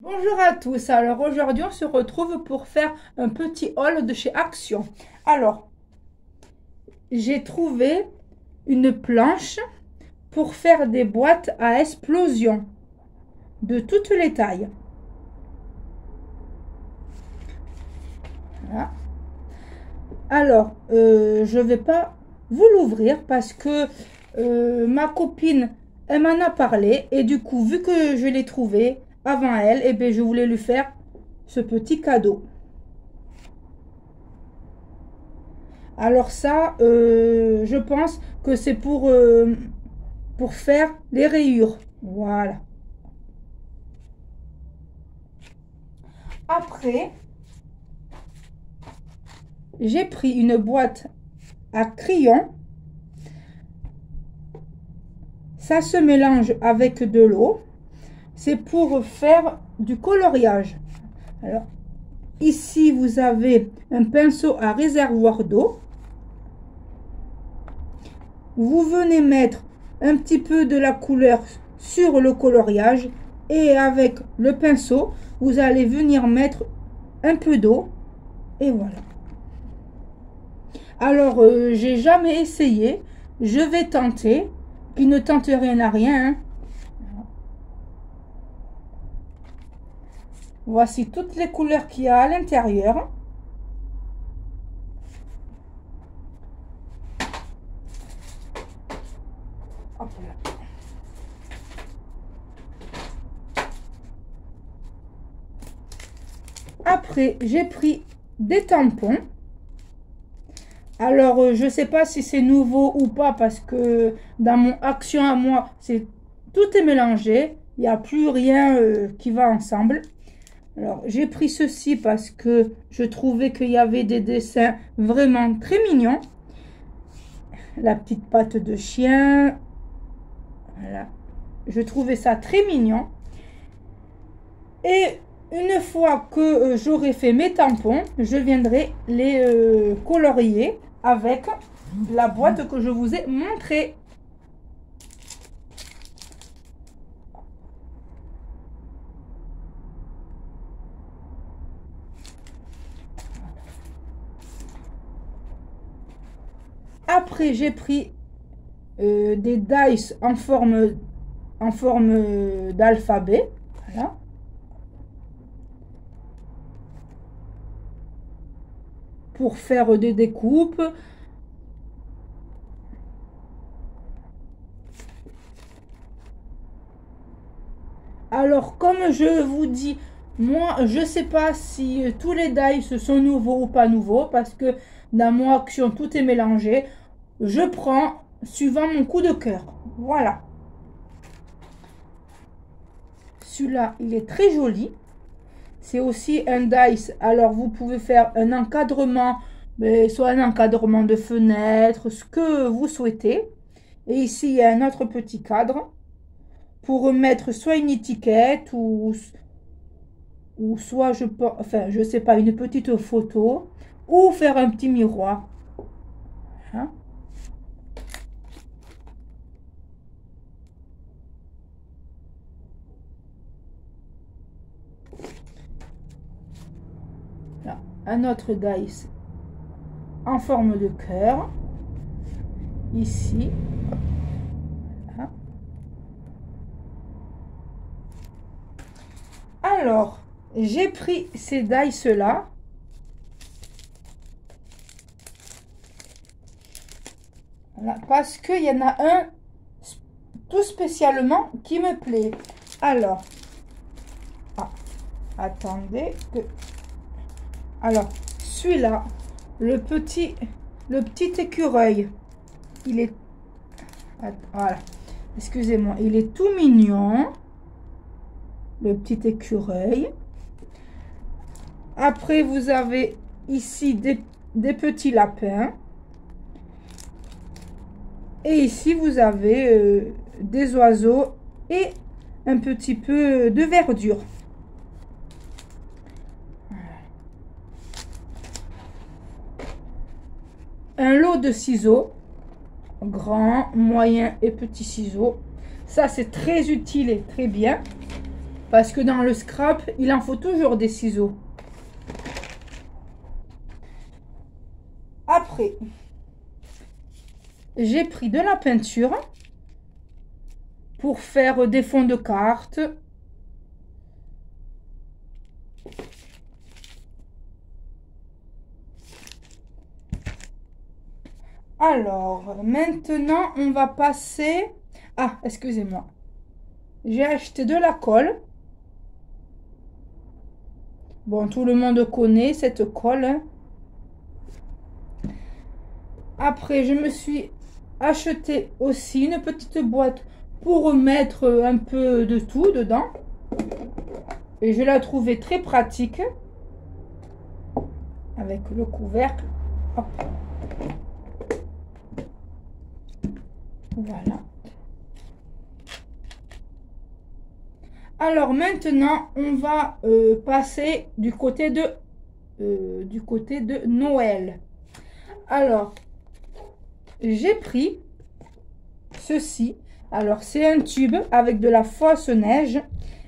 Bonjour à tous, alors aujourd'hui on se retrouve pour faire un petit haul de chez Action. Alors, j'ai trouvé une planche pour faire des boîtes à explosion de toutes les tailles. Voilà. Alors, je vais pas vous l'ouvrir parce que ma copine, elle m'en a parlé et du coup, vu que je l'ai trouvé avant elle, eh bien, je voulais lui faire ce petit cadeau. Alors ça, je pense que c'est pour faire les rayures. Voilà. Après, j'ai pris une boîte à crayons. Ça se mélange avec de l'eau. C'est pour faire du coloriage. Alors, ici, vous avez un pinceau à réservoir d'eau. Vous venez mettre un petit peu de la couleur sur le coloriage et avec le pinceau, vous allez venir mettre un peu d'eau et voilà. Alors, j'ai jamais essayé. Je vais tenter. Qui ne tente rien à rien. Hein. Voici toutes les couleurs qu'il y a à l'intérieur. Après, j'ai pris des tampons. Alors, je ne sais pas si c'est nouveau ou pas parce que dans mon action à moi, tout est mélangé. Il n'y a plus rien qui va ensemble. Alors, j'ai pris ceci parce que je trouvais qu'il y avait des dessins vraiment très mignons. La petite patte de chien. Voilà. Je trouvais ça très mignon. Et une fois que j'aurai fait mes tampons, je viendrai les colorier avec la boîte que je vous ai montrée. Après, j'ai pris des dice en forme d'alphabet. Voilà. Pour faire des découpes. Alors, comme je vous dis, moi, je ne sais pas si tous les dice sont nouveaux ou pas nouveaux, parce que dans mon action, tout est mélangé. Je prends suivant mon coup de cœur. Voilà. Celui-là, il est très joli. C'est aussi un dice. Alors, vous pouvez faire un encadrement, mais soit un encadrement de fenêtre, ce que vous souhaitez. Et ici, il y a un autre petit cadre pour mettre soit une étiquette ou soit, je sais pas, une petite photo ou faire un petit miroir. Hein. Là, un autre dice en forme de cœur. Ici. Voilà. Alors, j'ai pris ces dice là. Voilà, parce qu'il y en a un tout spécialement qui me plaît. Alors, attendez que... Alors, celui-là, le petit écureuil, il est... Voilà, excusez-moi, il est tout mignon. Le petit écureuil. Après, vous avez ici des petits lapins. Et ici, vous avez des oiseaux et un petit peu de verdure. Un lot de ciseaux, grand, moyen et petit ciseaux. Ça, c'est très utile et très bien. Parce que dans le scrap, il en faut toujours des ciseaux. Après, j'ai pris de la peinture pour faire des fonds de cartes. Alors, maintenant, on va passer... Ah, excusez-moi. J'ai acheté de la colle. Bon, tout le monde connaît cette colle, hein. Après, je me suis acheté aussi une petite boîte pour mettre un peu de tout dedans. Et je l'ai trouvée très pratique. Avec le couvercle. Hop. Voilà. Alors maintenant, on va passer du côté de Noël. Alors, j'ai pris ceci. Alors, c'est un tube avec de la fausse neige.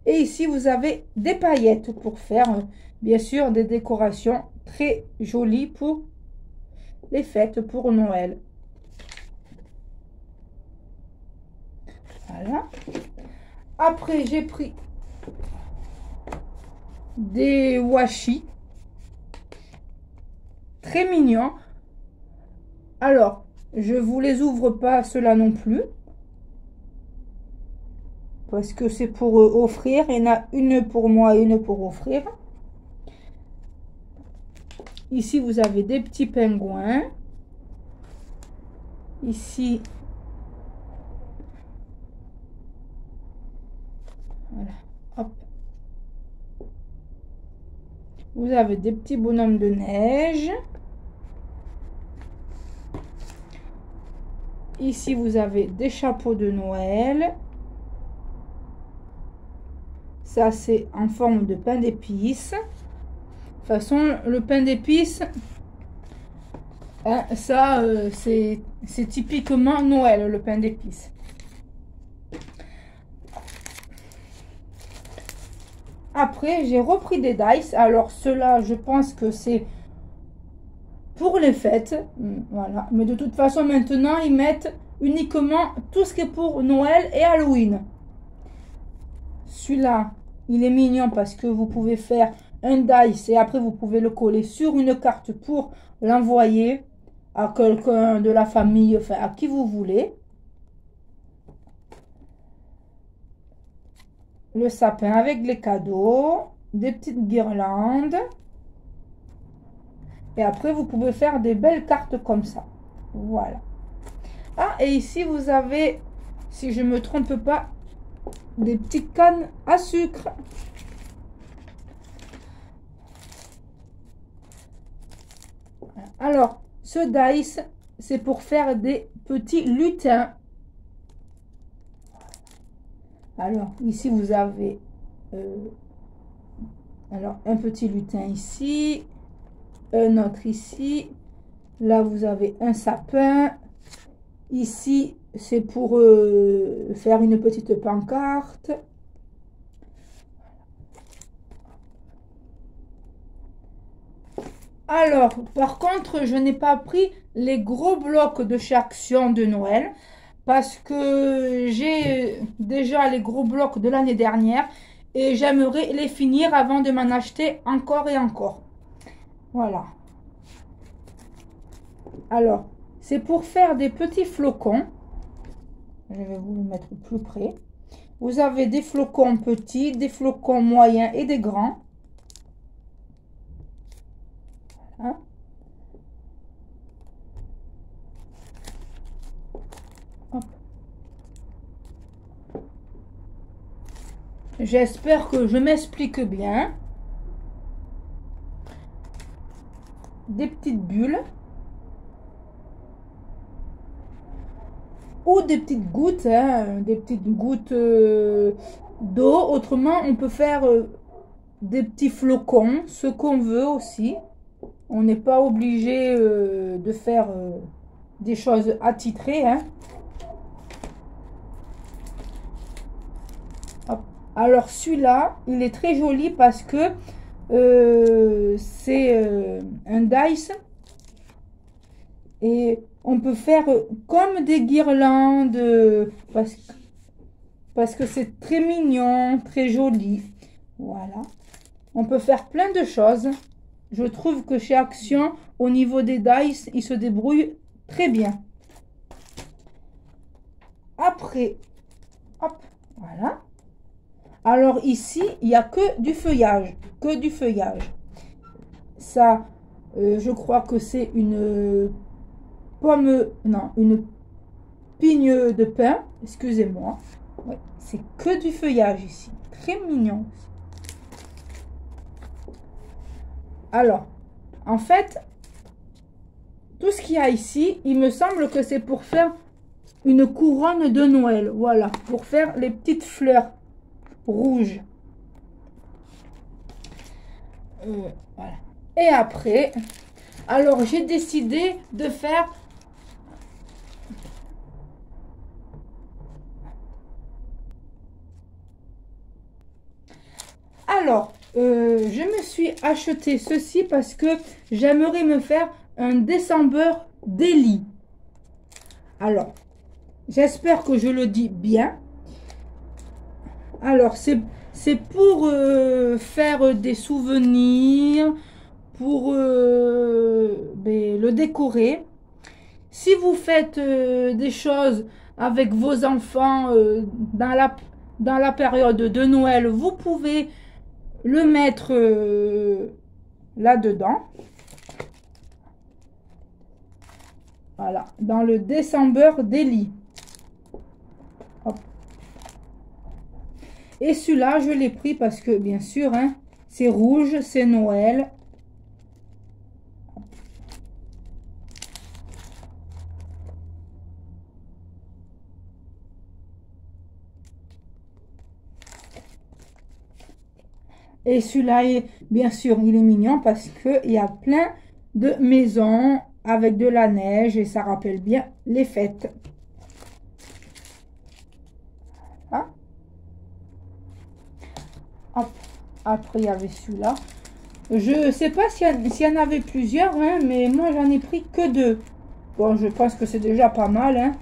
Et ici, vous avez des paillettes pour faire, bien sûr, des décorations très jolies pour les fêtes, pour Noël. Voilà. Après, j'ai pris des washi. Très mignons. Alors, je vous les ouvre pas ceux-là non plus. Parce que c'est pour offrir. Il y en a une pour moi et une pour offrir. Ici, vous avez des petits pingouins. Ici, voilà, hop. Vous avez des petits bonhommes de neige. Ici, vous avez des chapeaux de Noël. Ça, c'est en forme de pain d'épices. De toute façon, le pain d'épices, hein, ça, c'est typiquement Noël, le pain d'épices. Après, j'ai repris des dice. Alors, ceux-là, je pense que c'est pour les fêtes. Voilà. Mais de toute façon, maintenant, ils mettent uniquement tout ce qui est pour Noël et Halloween. Celui-là, il est mignon parce que vous pouvez faire un dice et après, vous pouvez le coller sur une carte pour l'envoyer à quelqu'un de la famille, enfin, à qui vous voulez. Le sapin avec les cadeaux, des petites guirlandes. Et après, vous pouvez faire des belles cartes comme ça. Voilà. Ah, et ici, vous avez, si je ne me trompe pas, des petites cannes à sucre. Alors, ce dice, c'est pour faire des petits lutins. Alors, ici, vous avez alors un petit lutin ici, un autre ici. Là, vous avez un sapin. Ici, c'est pour faire une petite pancarte. Alors, par contre, je n'ai pas pris les gros blocs de chez Action de Noël parce que j'ai déjà les gros blocs de l'année dernière et j'aimerais les finir avant de m'en acheter encore et encore. Voilà. Alors, c'est pour faire des petits flocons. Je vais vous le mettre plus près. Vous avez des flocons petits, des flocons moyens et des grands. Voilà. J'espère que je m'explique bien. Des petites bulles. Ou des petites gouttes, hein, des petites gouttes d'eau. Autrement, on peut faire des petits flocons, ce qu'on veut aussi. On n'est pas obligé de faire des choses attitrées, hein. Hop. Alors celui-là, il est très joli parce que c'est un dice. Et on peut faire comme des guirlandes parce que c'est très mignon, très joli. Voilà. On peut faire plein de choses. Je trouve que chez Action, au niveau des dice, ils se débrouillent très bien. Après, hop, voilà. Alors ici, il n'y a que du feuillage. Que du feuillage. Ça, je crois que c'est une pomme, non, une pigne de pin. Excusez-moi. Oui, c'est que du feuillage ici. Très mignon. Alors, en fait, tout ce qu'il y a ici, il me semble que c'est pour faire une couronne de Noël. Voilà, pour faire les petites fleurs rouges. Voilà. Et après, alors j'ai décidé de faire je me suis acheté ceci parce que j'aimerais me faire un décembre daily. Alors, j'espère que je le dis bien. Alors, c'est pour faire des souvenirs, pour le décorer. Si vous faites des choses avec vos enfants dans la période de Noël, vous pouvez le mettre là-dedans. Voilà, dans le décembre daily. Hop. Et celui-là, je l'ai pris parce que, bien sûr, hein, c'est rouge, c'est Noël. Et celui-là, bien sûr, il est mignon parce qu'il y a plein de maisons avec de la neige et ça rappelle bien les fêtes. Hein? Hop. Après, il y avait celui-là. Je ne sais pas s'il y en avait plusieurs, hein, mais moi, j'en ai pris que 2. Bon, je pense que c'est déjà pas mal, hein.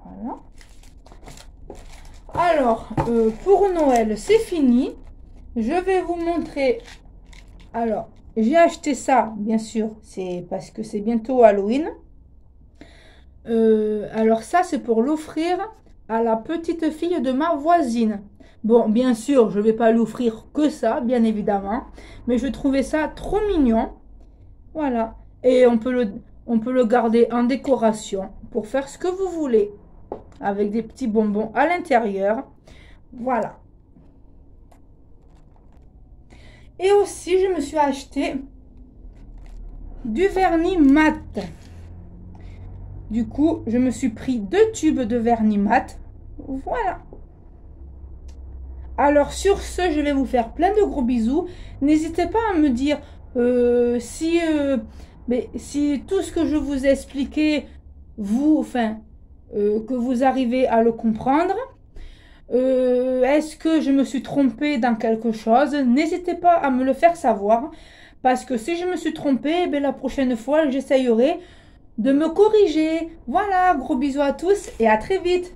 Voilà. Alors, pour Noël, c'est fini. Je vais vous montrer. Alors, j'ai acheté ça, bien sûr, c'est parce que c'est bientôt Halloween. Alors ça, c'est pour l'offrir à la petite fille de ma voisine. Bon, bien sûr, je ne vais pas l'offrir que ça, bien évidemment. Mais je trouvais ça trop mignon. Voilà. Et on peut le garder en décoration pour faire ce que vous voulez. Avec des petits bonbons à l'intérieur. Voilà. Et aussi, je me suis acheté du vernis mat. Du coup, je me suis pris 2 tubes de vernis mat. Voilà. Alors, sur ce, je vais vous faire plein de gros bisous. N'hésitez pas à me dire si tout ce que je vous ai expliqué, que vous arrivez à le comprendre. Est-ce que je me suis trompée dans quelque chose? N'hésitez pas à me le faire savoir. Parce que si je me suis trompée, la prochaine fois, j'essayerai de me corriger. Voilà, gros bisous à tous et à très vite.